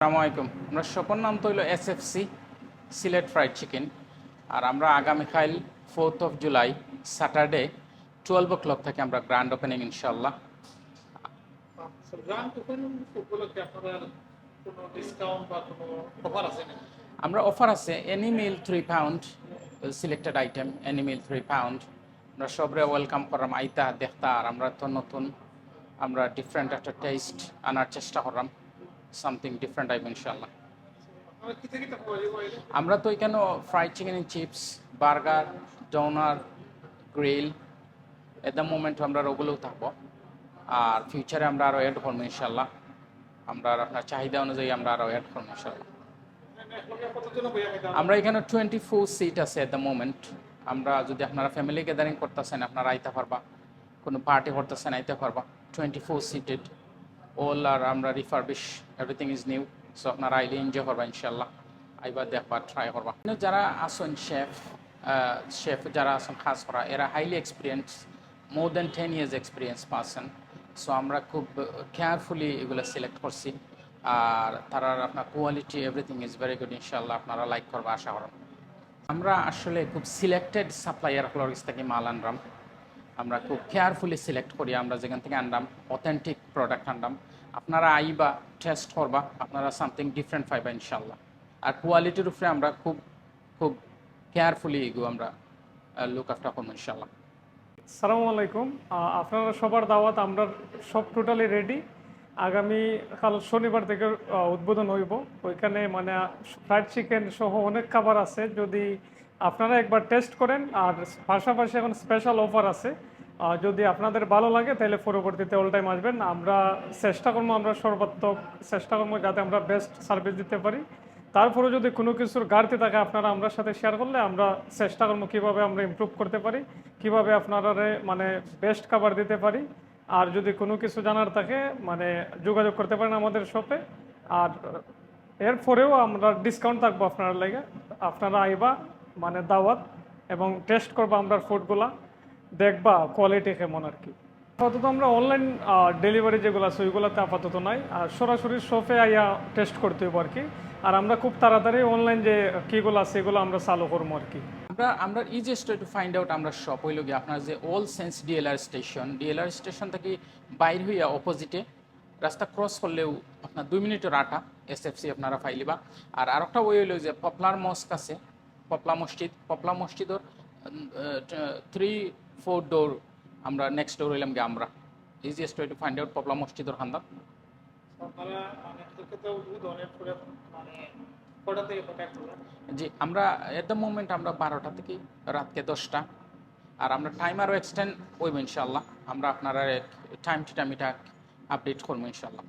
আসসালামু আলাইকুম। আমরা শপের নাম তো হইল SFC সিলেট ফ্রাইড চিকেন। আর আমরা আগামীকাল 4th of July Saturday 12 o'clock থেকে আমরা গ্র্যান্ড ওপেনিং ইনশাল্লাহ। আমরা অফার আছে এনি মিল 3 pound সিলেক্টেড আইটেম, এনি মিল 3 pound। আমরা সবরে ওয়েলকাম করাম, আইতা দেখতা। আর আমরা তো নতুন, আমরা ডিফারেন্ট একটা টেস্ট আনার চেষ্টা করলাম, সামথিং ডিফারেন্ট আইব ইনশাল্লাহ। আমরা তো এখানে fried chicken and chips, burger, doner, grill at the moment আমরা ওগুলোও থাকবো। আর ফিউচারে আমরা আরও অ্যাড করবো ইনশাল্লাহ। আমরা আপনার চাহিদা অনুযায়ী আমরা আরও অ্যাড করবো ইনশাল্লাহ। আমরা এখানে 24 সিট আছে এট দ্য মোমেন্ট। আমরা যদি আপনারা ফ্যামিলি গ্যাদারিং করতেছেন আপনারা আইতে পারবা, কোনো পার্টি করতেছেন আইতে পারবা। 24 সিটেড all আর আমরা refurbish, everything is new. So আপনারা আইলে এনজয় করবা ইনশাল্লাহ, আইবা দেখবা, ট্রাই করবা। যারা আসুন শেফ যারা আসুন খাস করা, এরা হাইলি এক্সপিরিয়েন্স, মোর দেন 10 years এক্সপিরিয়েন্স পার্সন। সো আমরা খুব কেয়ারফুলি এগুলো সিলেক্ট করছি। আর তারা আপনার quality everything is very good ইনশাল্লাহ, আপনারা লাইক করবা আশা করেন। আমরা আসলে খুব সিলেক্টেড সাপ্লায়ার ফ্লোরিক্স থেকে মাল আনলাম। আমরা খুব কেয়ারফুলি সিলেক্ট করি, আমরা যেখান থেকে আনলাম অথেন্টিক প্রোডাক্ট আনলাম। আপনারা আইবা, টেস্ট করবা, আপনারা সামথিং ডিফারেন্ট পাইবা ইনশাল্লাহ। আর কোয়ালিটির উপরে আমরা খুব খুব কেয়ারফুলি এগুলো আমরা লুক আফটার করবো ইনশাল্লাহ। আসসালামু আলাইকুম। আপনারা সবার দাওয়াত, আমরা সব টোটালি রেডি। আগামী কাল শনিবার থেকে উদ্বোধন হইব। ওইখানে মানে ফ্রাইড চিকেন সহ অনেক খাবার আছে, যদি আপনারা একবার টেস্ট করেন। আর পাশাপাশি এখন স্পেশাল অফার আছে, যদি আপনাদের ভালো লাগে তাহলে পরবর্তীতে অল টাইম আসবেন। আমরা চেষ্টা করবো, আমরা সর্বাত্মক চেষ্টা করবো যাতে আমরা বেস্ট সার্ভিস দিতে পারি। তারপরে যদি কোনো কিছুর ঘাটতি থাকে আপনারা আমরা সাথে শেয়ার করলে আমরা চেষ্টা করবো কীভাবে আমরা ইমপ্রুভ করতে পারি, কীভাবে আপনারা মানে বেস্ট খাবার দিতে পারি। আর যদি কোনো কিছু জানার থাকে মানে যোগাযোগ করতে পারেন আমাদের শপে। আর এরপরেও আমরা ডিসকাউন্ট থাকবো আপনার লাগে। আপনারা আইবা, মানে দাওয়াত, এবং টেস্ট করবো আমরা ফুডগুলা, দেখবা কোয়ালিটি কেমন আর কি। আপাতত আমরা অনলাইন ডেলিভারি যেগুলো আছে ওইগুলোতে আপাতত নাই, আর সরাসরি শপে আইয়া টেস্ট করতে হইব আর কি। আর আমরা খুব তাড়াতাড়ি অনলাইন যে কীগুলো আছে এগুলো আমরা চালু করবো আর কি। আমরা ইজিয়েস্ট টু ফাইন্ড আউট আমরা শপ হইল গিয়ে আপনার যে অল সেন্স ডিএলআর স্টেশন থেকে বাইর হইয়া অপোজিটে রাস্তা ক্রস করলেও আপনার 2 মিনিটের আটা SFC আপনারা ফাইলিবা। আর আরেকটা ওই হইল যে পপলার মস্ক আছে, পপলা মসজিদর 3-4 ডোর আমরা নেক্সট ডোর হইলাম গিয়ে আমরা ইজিয়েস্ট টু ফাইন্ড আউট পপলা মসজিদর খান্দা। জি, আমরা এট দ্য মোমেন্ট আমরা 12টা থেকে রাতকে 10টা। আর আমরা টাইম আরও এক্সটেন্ড হইব ইনশাল্লাহ। আমরা আপনারা টাইম টু টাইম এটা আপডেট করবো ইনশাল্লাহ।